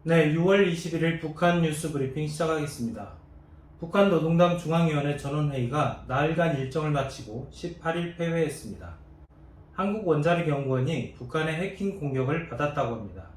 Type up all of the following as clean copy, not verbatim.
네, 6월 21일 북한 뉴스 브리핑 시작하겠습니다. 북한 노동당 중앙위원회 전원회의가 나흘간 일정을 마치고 18일 폐회했습니다. 한국 원자력 연구원이 북한의 해킹 공격을 받았다고 합니다.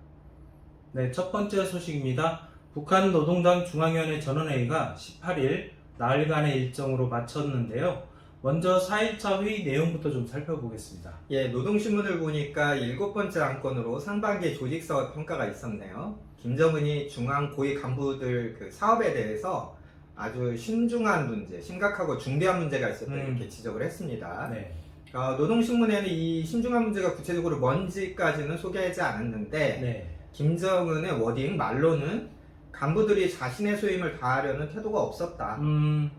네, 첫 번째 소식입니다. 북한 노동당 중앙위원회 전원회의가 18일 나흘간의 일정으로 마쳤는데요. 먼저 4일차 회의 내용부터 좀 살펴보겠습니다. 예, 노동신문을 보니까 7번째 안건으로 상반기 조직사업 평가가 있었네요. 김정은이 중앙 고위 간부들 그 사업에 대해서 아주 신중한 문제, 심각하고 중대한 문제가 있었다 이렇게 지적을 했습니다. 네. 노동신문에는 이 신중한 문제가 구체적으로 뭔지까지는 소개하지 않았는데 네. 김정은의 워딩 말로는 간부들이 자신의 소임을 다하려는 태도가 없었다.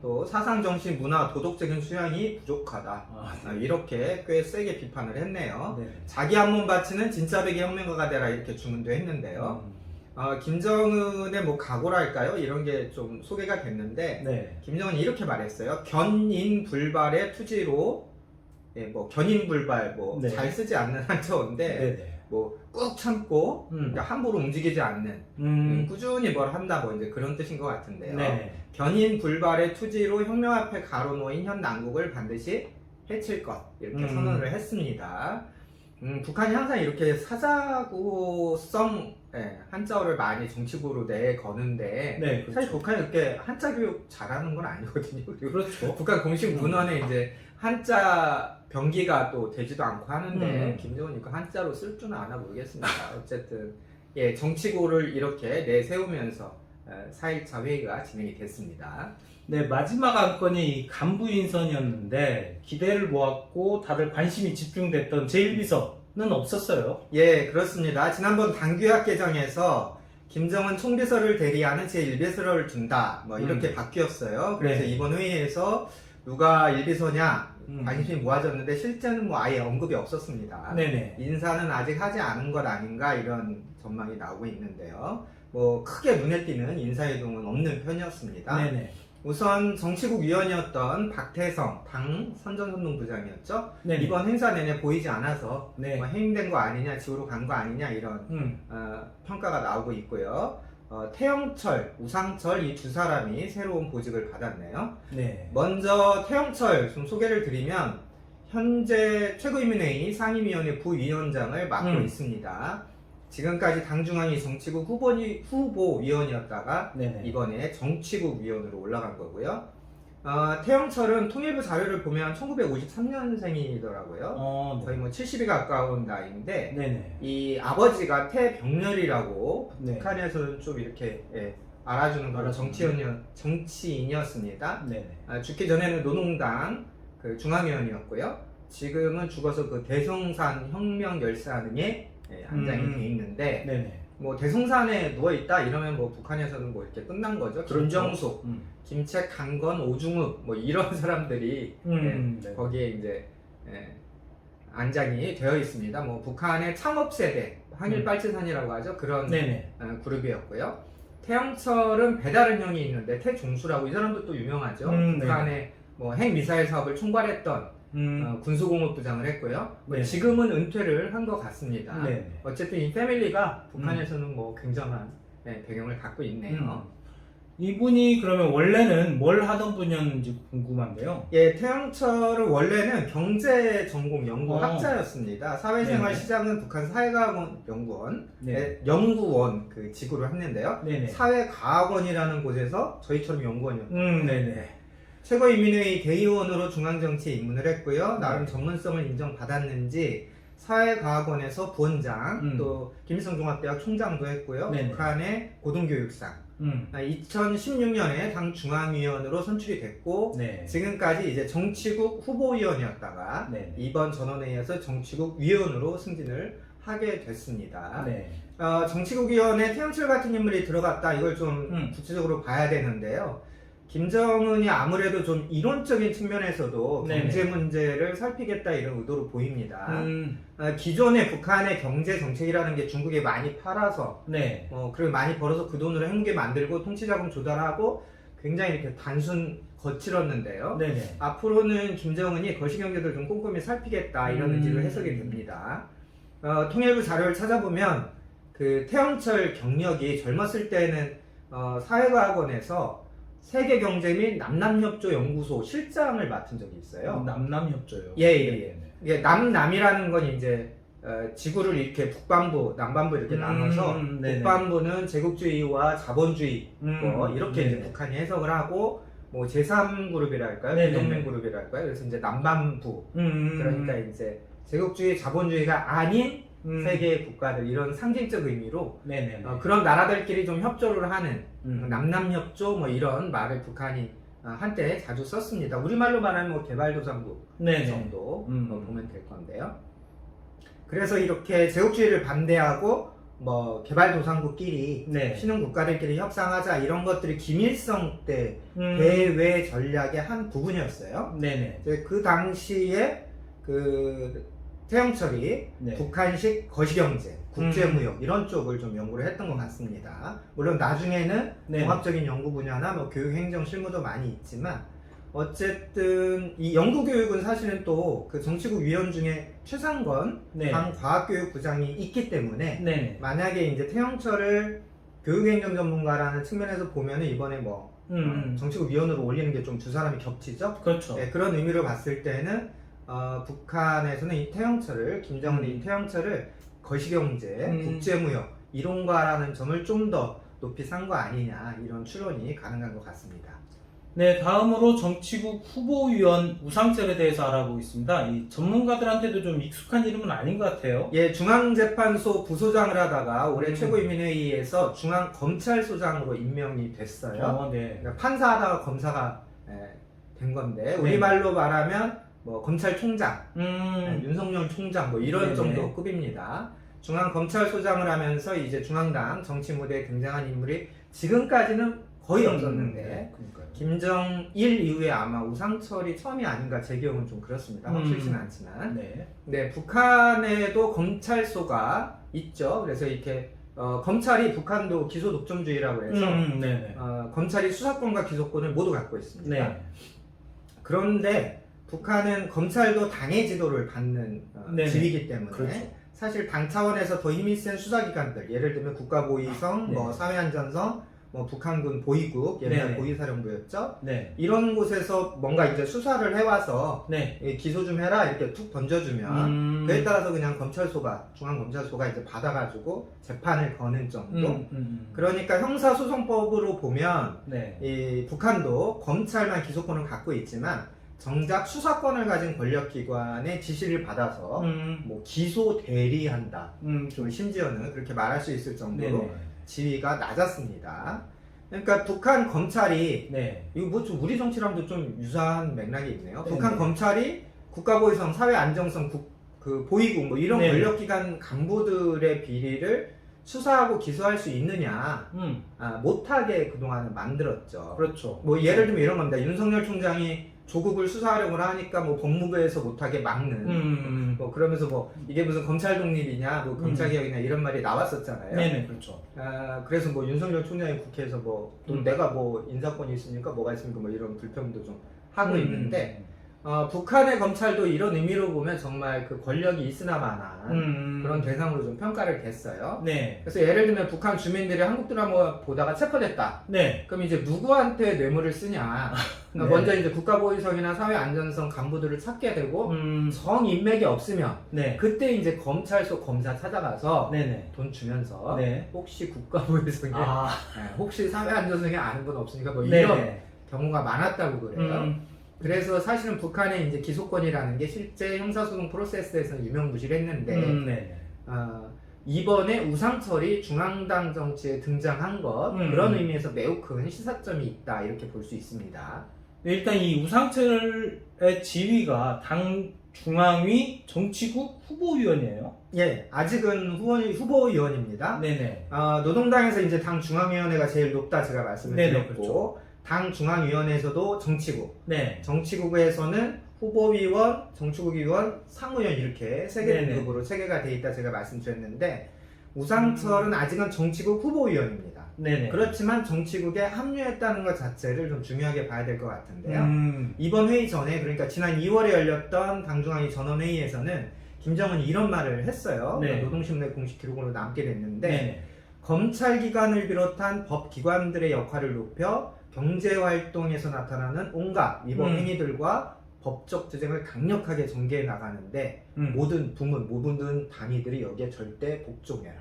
또 사상, 정신, 문화, 도덕적인 수양이 부족하다. 이렇게 꽤 세게 비판을 했네요. 네. 자기 한 몸 바치는 진짜 백의 혁명가가 되라 이렇게 주문도 했는데요. 김정은의 뭐 각오랄까요? 이런 게 좀 소개가 됐는데 네. 김정은이 이렇게 말했어요. 견인불발의 투지로 뭐 견인불발 뭐 네. 잘 쓰지 않는 한자어인데 네네. 뭐 꾹 참고 그러니까 함부로 움직이지 않는 꾸준히 뭘 한다 뭐 이제 그런 뜻인 것 같은데요. 네. 견인불발의 투지로 혁명 앞에 가로놓인 현 난국을 반드시 해칠 것 이렇게 선언을 했습니다. 북한이 항상 이렇게 사자구성 한자어를 많이 정치구로 내거는데 네, 그렇죠. 사실 북한이 그렇게 한자 교육 잘하는 건 아니거든요. 그리고 그렇죠. 북한 공식 문헌에 이제 한자 병기가 또 되지도 않고 하는데 김정은이 그 한자로 쓸 줄은 아나 모르겠습니다. 어쨌든 정치구를 이렇게 내세우면서 4일차 회의가 진행이 됐습니다. 네, 마지막 안건이 간부 인선이었는데 기대를 모았고 다들 관심이 집중됐던 제1비서는 없었어요. 예, 그렇습니다. 지난번 당규약 개정에서 김정은 총비서를 대리하는 제1비서를 둔다 뭐 이렇게 바뀌었어요. 그래서 네. 이번 회의에서 누가 1비서냐 관심이 모아졌는데 실제는 뭐 아예 언급이 없었습니다. 네네. 인사는 아직 하지 않은 것 아닌가 이런 전망이 나오고 있는데요. 뭐 크게 눈에 띄는 인사이동은 없는 편이었습니다. 네네. 우선 정치국 위원이었던 박태성 당 선전선동부장이었죠. 네네. 이번 행사 내내 보이지 않아서 네. 뭐 해임된 거 아니냐, 지구로 간 거 아니냐 이런 평가가 나오고 있고요. 태영철, 우상철 이 두 사람이 새로운 보직을 받았네요. 네. 먼저 태영철 좀 소개를 드리면 현재 최고인민회의 상임위원회 부위원장을 맡고 있습니다. 지금까지 당중앙위 정치국 후보위원이었다가 네네. 이번에 정치국 위원으로 올라간 거고요. 태영철은 통일부 자료를 보면 1953년생이더라고요. 네. 거의 뭐 70이 가까운 나이인데 네네. 이 아버지가 태병렬이라고 네. 북한에서는 좀 이렇게 알아주는 그런 정치인이었습니다. 네네. 죽기 전에는 노동당 그 중앙위원이었고요. 지금은 죽어서 그 대성산 혁명열사능에 안장이 돼 있는데 네네. 뭐 대성산에 누워 있다 이러면 뭐 북한에서는 뭐 이렇게 끝난 거죠. 그렇죠. 김정숙, 김책, 강건, 오중욱 뭐 이런 사람들이 네. 거기에 이제 안장이 되어 있습니다. 뭐 북한의 창업 세대 항일빨치산이라고 하죠. 그런 네네. 그룹이었고요. 태영철은 배다른 형이 있는데 태종수라고 이 사람도 또 유명하죠. 북한의 뭐 핵미사일 사업을 총괄했던 군수공업부장을 했고요. 네. 지금은 은퇴를 한 것 같습니다. 네. 어쨌든 이 패밀리가 북한에서는 뭐 굉장한 배경을 갖고 있네요. 이분이 그러면 원래는 뭘 하던 분이었는지 궁금한데요. 예, 태영철은 원래는 경제 전공 연구학자였습니다. 사회생활 네네. 시작은 북한 사회과학원 연구원, 네. 연구원 그 직으로 했는데요. 네네. 사회과학원이라는 곳에서 저희처럼 연구원이었거든요. 네네. 최고인민회의 대의원으로 중앙정치에 입문을 했고요. 나름 전문성을 인정받았는지 사회과학원에서 부원장, 또 김일성 종합대학 총장도 했고요. 네네. 북한의 고등교육상, 2016년에 당 중앙위원으로 선출이 됐고 네. 지금까지 이제 정치국 후보위원이었다가 네. 이번 전원회의에서 정치국 위원으로 승진을 하게 됐습니다. 네. 정치국 위원에 태영철 같은 인물이 들어갔다 이걸 좀 구체적으로 봐야 되는데요. 김정은이 아무래도 좀 이론적인 측면에서도 네네. 경제 문제를 살피겠다 이런 의도로 보입니다. 기존에 북한의 경제 정책이라는 게 중국에 많이 팔아서 네. 그리고 많이 벌어서 그 돈으로 핵무기 만들고 통치자금 조달하고 굉장히 이렇게 단순 거칠었는데요. 네네. 앞으로는 김정은이 거시경제를 좀 꼼꼼히 살피겠다 이런 의지로 해석이 됩니다. 통일부 자료를 찾아보면 그 태영철 경력이 젊었을 때는 사회과학원에서 세계경제 및 남남협조 연구소 실장을 맡은 적이 있어요. 남남협조요. 예, 예, 예. 네네. 이게 남남이라는 건 이제 지구를 이렇게 북반부, 남반부 이렇게 나눠서 네네. 북반부는 제국주의와 자본주의 뭐 이렇게 이제 네네. 북한이 해석을 하고 뭐 제3그룹이랄까요? 네네네. 비동맹 그룹이랄까요? 그래서 이제 남반부 그러니까 그러니까 이제 제국주의, 자본주의가 아닌 세계의 국가들 이런 상징적 의미로 네네. 그런 나라들끼리 좀 협조를 하는 음. 남남협조 뭐 이런 말을 북한이 한때 자주 썼습니다. 우리말로 말하면 뭐 개발도상국 네네. 정도 보면 될 건데요. 그래서 이렇게 제국주의를 반대하고 뭐 개발도상국끼리 네. 신흥국가들끼리 협상하자 이런 것들이 김일성 때 음. 대외 전략의 한 부분이었어요. 네네. 이제 그 당시에 그 태영철이 네. 북한식 거시경제, 국제무역 이런 쪽을 좀 연구를 했던 것 같습니다. 물론 나중에는 네. 종합적인 연구 분야나 뭐 교육행정 실무도 많이 있지만 어쨌든 이 연구교육은 사실은 또 그 정치국 위원 중에 최상권 네. 당 과학교육부장이 있기 때문에 네네. 만약에 이제 태영철을 교육행정 전문가라는 측면에서 보면은 이번에 뭐 정치국 위원으로 올리는 게 좀 두 사람이 겹치죠. 그렇죠. 네, 그런 의미로 봤을 때는 북한에서는 이 태영철을 김정은이 이 태영철을 거시경제, 국제무역 이론가라는 점을 좀 더 높이 산 거 아니냐 이런 추론이 가능한 것 같습니다. 네, 다음으로 정치국 후보위원 우상철에 대해서 알아보겠습니다. 이 전문가들한테도 좀 익숙한 이름은 아닌 것 같아요. 예, 중앙재판소 부소장을 하다가 올해 최고인민회의에서 중앙검찰소장으로 임명이 됐어요. 네. 그러니까 판사하다가 검사가 된 건데 우리말로 말하면 뭐 검찰총장, 윤석열 총장 뭐 이런 네네. 정도 급입니다. 중앙검찰소장을 하면서 이제 중앙당 정치 무대에 등장한 인물이 지금까지는 거의 없었는데 그러니까요. 김정일 이후에 아마 우상철이 처음이 아닌가 제 기억은 좀 그렇습니다. 확실치는 않지만 네. 네, 북한에도 검찰소가 있죠. 그래서 이렇게 검찰이 북한도 기소 독점주의라고 해서 네네. 검찰이 수사권과 기소권을 모두 갖고 있습니다. 네. 그런데 북한은 검찰도 당의 지도를 받는 네네. 지위이기 때문에 그렇죠. 사실 당 차원에서 더 힘이 센 수사기관들 예를 들면 국가보위성, 네. 뭐 사회안전성, 뭐 북한군 보위국 옛날 네네. 보위사령부였죠. 네. 이런 곳에서 뭔가 이제 수사를 해와서 네. 기소 좀 해라 이렇게 툭 던져주면 그에 따라서 그냥 검찰소가 중앙검찰소가 이제 받아가지고 재판을 거는 정도. 그러니까 형사소송법으로 보면 네. 이 북한도 검찰만 기소권을 갖고 있지만 정작 수사권을 가진 권력기관의 지시를 받아서 뭐 기소 대리한다. 좀 심지어는 그렇게 말할 수 있을 정도로 네네. 지위가 낮았습니다. 그러니까 북한 검찰이 네. 이거 뭐 좀 우리 정치랑도 좀 유사한 맥락이 있네요. 네. 북한 검찰이 국가보위성, 사회안정성, 그 보위국 뭐 이런 네. 권력기관 간부들의 비리를 수사하고 기소할 수 있느냐 못하게 그동안은 만들었죠. 그렇죠. 뭐 예를 들면 이런 겁니다. 윤석열 총장이 조국을 수사하려고 하니까 뭐 법무부에서 못하게 막는 뭐 그러면서 뭐 이게 무슨 검찰 독립이냐 뭐 검찰개혁이냐 이런 말이 나왔었잖아요. 네네. 그렇죠. 그래서 뭐 윤석열 총장이 국회에서 뭐 또 내가 뭐 인사권이 있으니까 뭐가 있습니까 뭐 이런 불평도 좀 하고 있는데 북한의 검찰도 이런 의미로 보면 정말 그 권력이 있으나마나 그런 대상으로 좀 평가를 됐어요. 네. 그래서 예를 들면 북한 주민들이 한국 드라마 보다가 체포됐다. 네. 그럼 이제 누구한테 뇌물을 쓰냐. 그러니까 먼저 이제 국가보위성이나 사회안전성 간부들을 찾게 되고 성인맥이 없으면 네. 그때 이제 검찰소 검사 찾아가서 네네. 돈 주면서 네. 혹시 국가보위성에 혹시 사회안전성에 아는 분 없으니까 뭐 네. 이런 경우가 많았다고 그래요. 그래서 사실은 북한의 이제 기소권이라는 게 실제 형사소송 프로세스에서는 유명무실했는데 네. 이번에 우상철이 중앙당 정치에 등장한 것 그런 의미에서 매우 큰 시사점이 있다 이렇게 볼 수 있습니다. 네, 일단 이 우상철의 지위가 당 중앙위 정치국 후보위원이에요. 예, 아직은 후보위원입니다. 네네. 노동당에서 이제 당 중앙위원회가 제일 높다 제가 말씀을 네네, 드렸고 그렇죠. 당 중앙위원회에서도 정치국, 네. 정치국에서는 후보위원, 정치국위원, 상무위원 이렇게 세 개 네네. 등급으로 체계가 돼 있다 제가 말씀드렸는데 우상철은 아직은 정치국 후보위원입니다. 네네. 그렇지만 정치국에 합류했다는 것 자체를 좀 중요하게 봐야 될 것 같은데요. 음. 이번 회의 전에 그러니까 지난 2월에 열렸던 당중앙위 전원회의에서는 김정은이 이런 말을 했어요. 네. 노동신문의 공식 기록으로 남게 됐는데 네. 검찰기관을 비롯한 법기관들의 역할을 높여 경제활동에서 나타나는 온갖 위법 행위들과 법적 투쟁을 강력하게 전개해 나가는데 모든 부문, 모든 단위들이 여기에 절대 복종해라.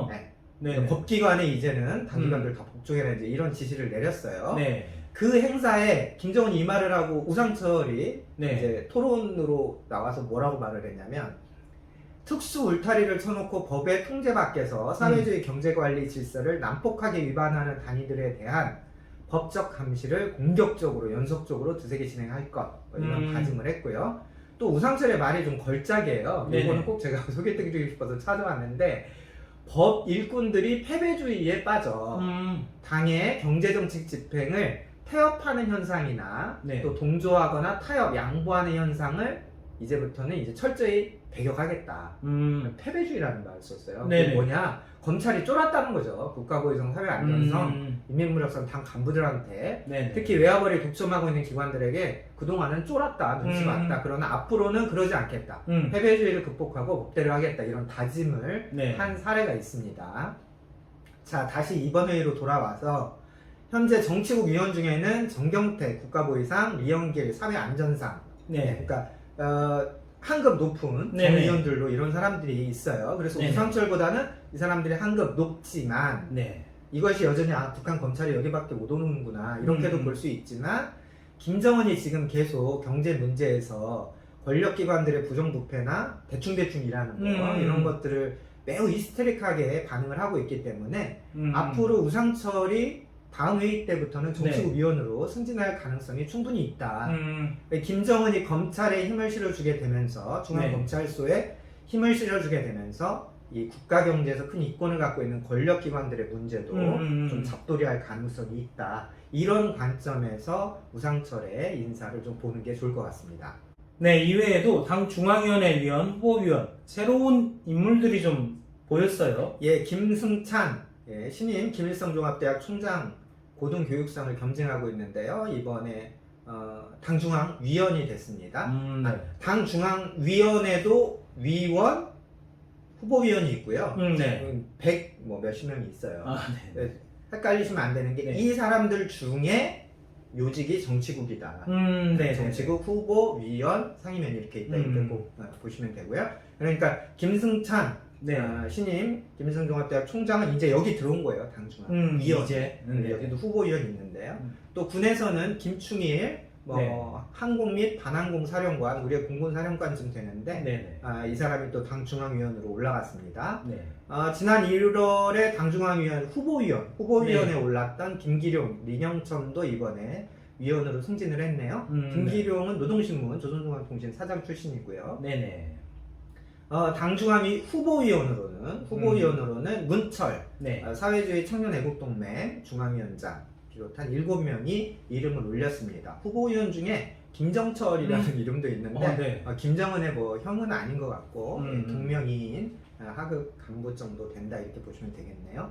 네. 네. 법기관에 이제는 단기관들 다 복종해라 이제 이런 지시를 내렸어요. 네. 그 행사에 김정은이 이 말을 하고 우상철이 네. 이제 토론으로 나와서 뭐라고 말을 했냐면 특수 울타리를 쳐놓고 법의 통제 밖에서 사회주의 경제관리 질서를 난폭하게 위반하는 단위들에 대한 법적 감시를 공격적으로 연속적으로 두세게 진행할 것 이런 다짐을 했고요. 또 우상철의 말이 좀 걸작이에요. 네네. 이거는 꼭 제가 소개해드리고 싶어서 찾아왔는데 법 일꾼들이 패배주의에 빠져 당의 경제정책 집행을 태업하는 현상이나 네. 또 동조하거나 타협, 양보하는 현상을 이제부터는 이제 철저히 배격하겠다. 패배주의라는 말을 썼어요. 네네. 그게 뭐냐? 검찰이 쫄았다는 거죠. 국가고의성, 사회안전성, 인민무력성 당 간부들한테 네네. 특히 외화벌이 독점하고 있는 기관들에게 그동안은 쫄았다, 눈치 봤다. 그러나 앞으로는 그러지 않겠다. 패배주의를 극복하고 법대로 하겠다. 이런 다짐을 네. 한 사례가 있습니다. 자, 다시 이번 회의로 돌아와서 현재 정치국 위원 중에는 정경태 국가보위상, 리영길 사회안전상, 네. 그러니까 한급 높은 네네. 정의원들로 이런 사람들이 있어요. 그래서 네네. 우상철보다는 이 사람들이 한급 높지만 네. 이것이 여전히 북한 검찰이 여기밖에 못 오는구나 이렇게도 볼 수 있지만 김정은이 지금 계속 경제 문제에서 권력기관들의 부정부패나 대충대충 일하는 거 이런 것들을 매우 히스테릭하게 반응을 하고 있기 때문에 앞으로 우상철이 다음 회의 때부터는 정치국 위원으로 승진할 가능성이 충분히 있다. 김정은이 검찰에 힘을 실어주게 되면서 중앙검찰소에 힘을 실어주게 되면서 이 국가경제에서 큰 이권을 갖고 있는 권력기관들의 문제도 좀 잡돌이할 가능성이 있다. 이런 관점에서 우상철의 인사를 좀 보는 게 좋을 것 같습니다. 네, 이외에도 당 중앙위원회 위원, 후보위원 새로운 인물들이 좀 보였어요. 예, 김승찬 신임 김일성 종합대학 총장 고등교육상을 겸증하고 있는데요. 이번에 당중앙위원이 됐습니다. 네. 당중앙위원회도 위원, 후보위원이 있고요. 네. 100 몇십 명이 있어요. 네. 헷갈리시면 안 되는 게 네. 이 사람들 중에 요직이 정치국이다. 네. 정치국 후보, 위원, 상임위원 이렇게 있다. 이렇게 꼭 보시면 되고요. 그러니까 김승찬 네. 신임 김일성종합대학 총장은 이제 여기 들어온 거예요. 당중앙 위원. 이제. 여기도 후보위원이 있는데요. 또 군에서는 김충일 항공 및 반항공 사령관, 우리의 공군 사령관쯤 되는데 네. 이 사람이 또 당중앙위원으로 올라갔습니다. 네. 지난 1월에 당중앙위원 후보위원에 올랐던 김기룡,林영천도 이번에 위원으로 승진을 했네요. 김기룡은 노동신문, 조선중앙통신 사장 출신이고요. 네네. 당중앙위 후보위원으로는 문철, 네. 사회주의 청년애국동맹 중앙위원장 비롯한 7명이 이름을 올렸습니다. 후보위원 중에 김정철이라는 이름도 있는데 네. 김정은의 형은 아닌 것 같고 동명이인 하급 간부 정도 된다 이렇게 보시면 되겠네요.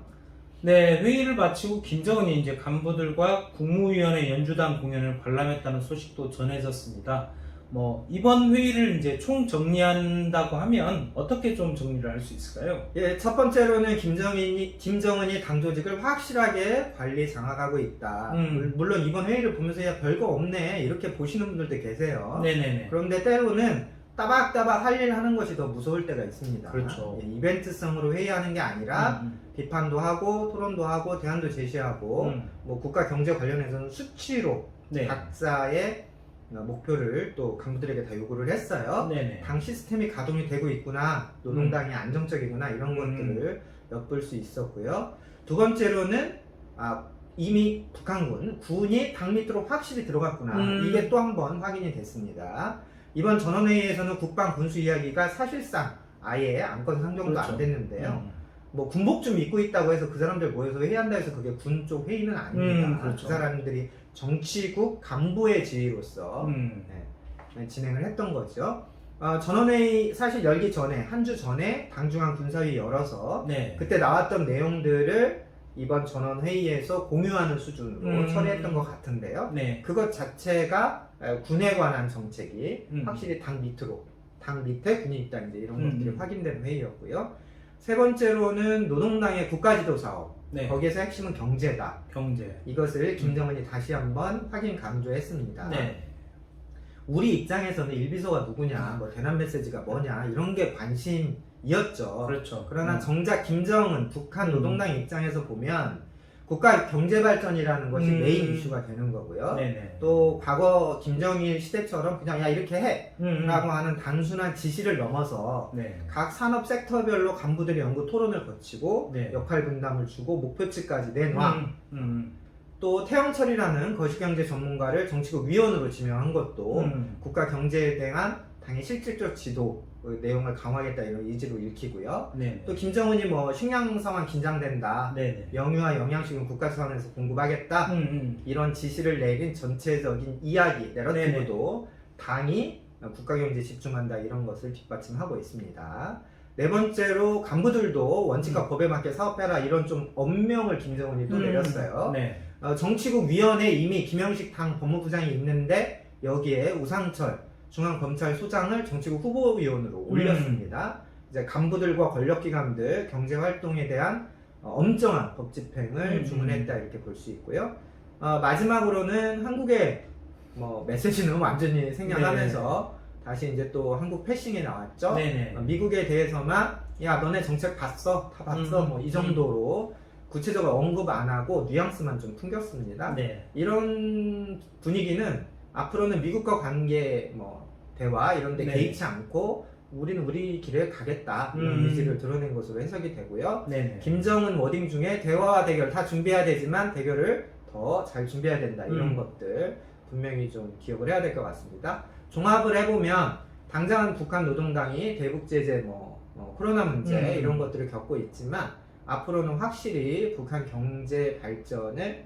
네, 회의를 마치고 김정은이 이제 간부들과 국무위원회 연주단 공연을 관람했다는 소식도 전해졌습니다. 이번 회의를 이제 총 정리한다고 하면 어떻게 좀 정리를 할 수 있을까요? 예, 첫 번째로는 김정은이 당 조직을 확실하게 관리 장악하고 있다. 물론 이번 회의를 보면서 야 별거 없네 이렇게 보시는 분들도 계세요. 네네네. 그런데 때로는 따박따박 할 일 하는 것이 더 무서울 때가 있습니다. 그렇죠. 예, 이벤트성으로 회의하는 게 아니라 비판도 하고 토론도 하고 대안도 제시하고 국가 경제 관련해서는 수치로 네. 각자의 목표를 또 간부들에게 다 요구를 했어요. 네네. 당 시스템이 가동이 되고 있구나, 노동당이 안정적이구나 이런 것들을 엿볼 수 있었고요. 두 번째로는 이미 군이 당 밑으로 확실히 들어갔구나 이게 또 한 번 확인이 됐습니다. 이번 전원회의에서는 국방 군수 이야기가 사실상 아예 안건 상정도 그렇죠. 안 됐는데요. 군복 좀 입고 있다고 해서 그 사람들 모여서 회의한다 해서 그게 군 쪽 회의는 아닙니다. 그렇죠. 그 사람들이 정치국 간부의 지휘로서 진행을 했던 거죠. 전원회의 사실 열기 전에 한 주 전에 당중앙 군사회의 열어서 네. 그때 나왔던 내용들을 이번 전원회의에서 공유하는 수준으로 처리했던 것 같은데요. 네. 그것 자체가 군에 관한 정책이 확실히 당 당 밑에 군이 있다 이제 이런 음. 것들이 확인된 회의였고요. 세 번째로는 노동당의 국가지도 사업. 네. 거기에서 핵심은 경제다. 경제. 이것을 김정은이 다시 한번 확인 강조했습니다. 네. 우리 입장에서는 일비소가 누구냐, 뭐 대남 메시지가 뭐냐 이런 게 관심이었죠. 그렇죠. 그러나 정작 김정은 북한 노동당 입장에서 보면 국가 경제 발전이라는 것이 메인 이슈가 되는 거고요. 네네. 또 과거 김정일 시대처럼 그냥 야 이렇게 해 라고 하는 단순한 지시를 넘어서 네. 각 산업 섹터별로 간부들이 연구 토론을 거치고 네. 역할 분담을 주고 목표치까지 내놔. 음. 또 태영철이라는 거시경제 전문가를 정치국 위원으로 지명한 것도 국가 경제에 대한 당의 실질적 지도 내용을 강화하겠다 이런 의지로 읽히고요. 네. 또 김정은이 뭐 식량 상황 긴장된다. 네네. 영유아 영양식은 국가 차원에서 공급하겠다. 이런 지시를 내린 전체적인 이야기, 내러티브도 당이 국가 경제에 집중한다 이런 것을 뒷받침하고 있습니다. 네 번째로 간부들도 원칙과 법에 맞게 사업해라 이런 좀 엄명을 김정은이 또 내렸어요. 네. 정치국 위원회에 이미 김영식 당 법무부장이 있는데 여기에 우상철 중앙검찰소장을 정치국 후보위원으로 올렸습니다. 이제 간부들과 권력기관들 경제활동에 대한 엄정한 법 집행을 주문했다 이렇게 볼 수 있고요. 마지막으로는 한국의 뭐 메시지는 완전히 생략하면서 다시 이제 또 한국 패싱에 나왔죠. 미국에 대해서만 야 너네 정책 봤어? 다 봤어? 뭐 이 정도로 구체적으로 언급 안 하고 뉘앙스만 좀 풍겼습니다. 네. 이런 분위기는 앞으로는 미국과 관계 뭐 대화 이런 데 개의치 않고 우리는 우리 길에 가겠다 이런 의지를 드러낸 것으로 해석이 되고요. 김정은 워딩 중에 대화와 대결 다 준비해야 되지만 대결을 더 잘 준비해야 된다 이런 것들 분명히 좀 기억을 해야 될 것 같습니다. 종합을 해보면 당장은 북한 노동당이 대북 제재 코로나 문제 이런 것들을 겪고 있지만 앞으로는 확실히 북한 경제 발전을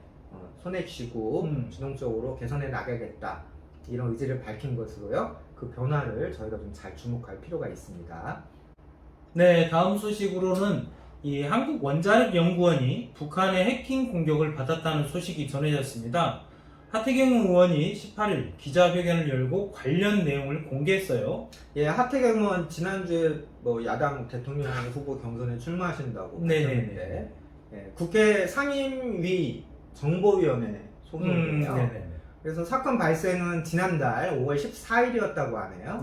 손에 쥐고 주동적으로 개선해 나가겠다 이런 의지를 밝힌 것으로요. 그 변화를 저희가 좀 잘 주목할 필요가 있습니다. 네, 다음 소식으로는 이 한국원자력연구원이 북한의 해킹 공격을 받았다는 소식이 전해졌습니다. 하태경 의원이 18일 기자회견을 열고 관련 내용을 공개했어요. 예, 하태경 의원 지난주에 뭐 야당 대통령 후보 경선에 출마하신다고 밝혔는데 국회 상임위 정보위원회 소속이에요. 그래서 사건 발생은 지난달 5월 14일이었다고 하네요.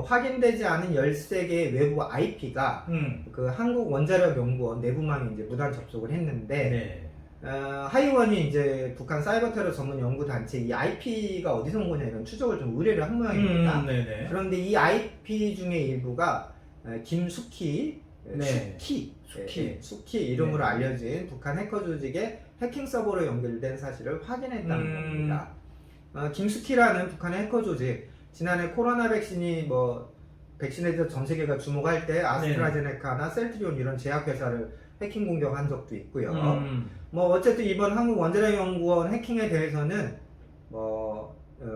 확인되지 않은 13개의 외부 IP가 그 한국원자력연구원 내부망에 이제 무단 접속을 했는데 하 의원이 이제 북한 사이버 테러 전문 연구 단체 이 IP가 어디서 온 거냐 이런 추적을 좀 의뢰를 한 모양입니다. 그런데 이 IP 중에 일부가 김숙희, 숙희 이름으로 알려진 북한 해커 조직의 해킹 서버로 연결된 사실을 확인했다는 겁니다. 김숙희라는 북한의 해커 조직, 지난해 코로나 백신이 백신에 대해서 전 세계가 주목할 때 아스트라제네카나 셀트리온 이런 제약회사를 해킹 공격한 적도 있고요. 어쨌든 이번 한국원자력연구원 해킹에 대해서는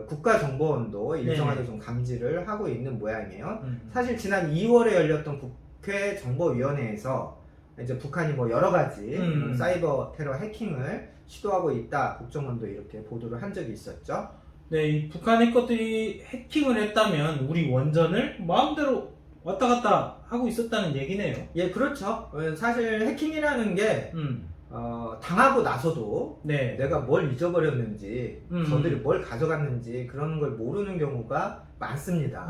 국가정보원도 일정하게 좀 감지를 하고 있는 모양이에요. 사실 지난 2월에 열렸던 국회 정보위원회에서 이제 북한이 여러 가지 사이버 테러 해킹을 시도하고 있다 국정원도 이렇게 보도를 한 적이 있었죠. 네, 이 북한 해커들이 해킹을 했다면 우리 원전을 마음대로 왔다 갔다 하고 있었다는 얘기네요. 예, 그렇죠. 사실 해킹이라는 게 당하고 나서도 내가 뭘 잊어버렸는지 저들이 뭘 가져갔는지 그런 걸 모르는 경우가 많습니다.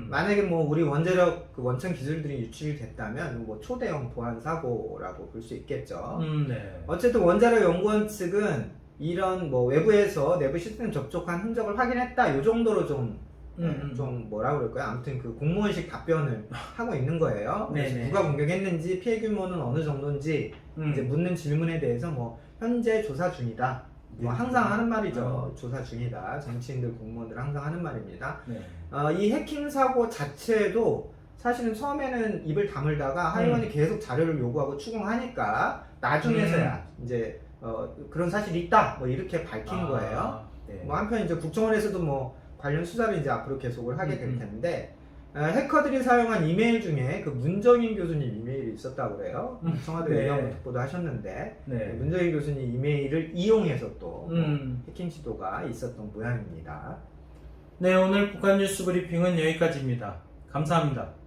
만약에 우리 원자력 그 원천 기술들이 유출이 됐다면 초대형 보안 사고라고 볼 수 있겠죠. 어쨌든 원자력 연구원 측은 이런 외부에서 내부 시스템 접촉한 흔적을 확인했다 요 정도로 좀 뭐라 그럴까요? 아무튼 그 공무원식 답변을 하고 있는 거예요. 그래서 누가 공격했는지 피해 규모는 어느 정도인지 이제 묻는 질문에 대해서 현재 조사 중이다. 항상 하는 말이죠. 조사 중이다. 정치인들 공무원들 항상 하는 말입니다. 이 해킹 사고 자체도 사실은 처음에는 입을 다물다가 하 의원이 계속 자료를 요구하고 추궁하니까 나중에서야 이제 그런 사실이 있다. 이렇게 밝힌 거예요. 한편 이제 국정원에서도 관련 수사를 이제 앞으로 계속을 하게 될 텐데 해커들이 사용한 이메일 중에 그 문정인 교수님 이메일이 있었다고 그래요. 청와대 외교부 특보도 하셨는데 문정인 교수님 이메일을 이용해서 또 해킹 시도가 있었던 모양입니다. 네, 오늘 북한 뉴스 브리핑은 여기까지입니다. 감사합니다.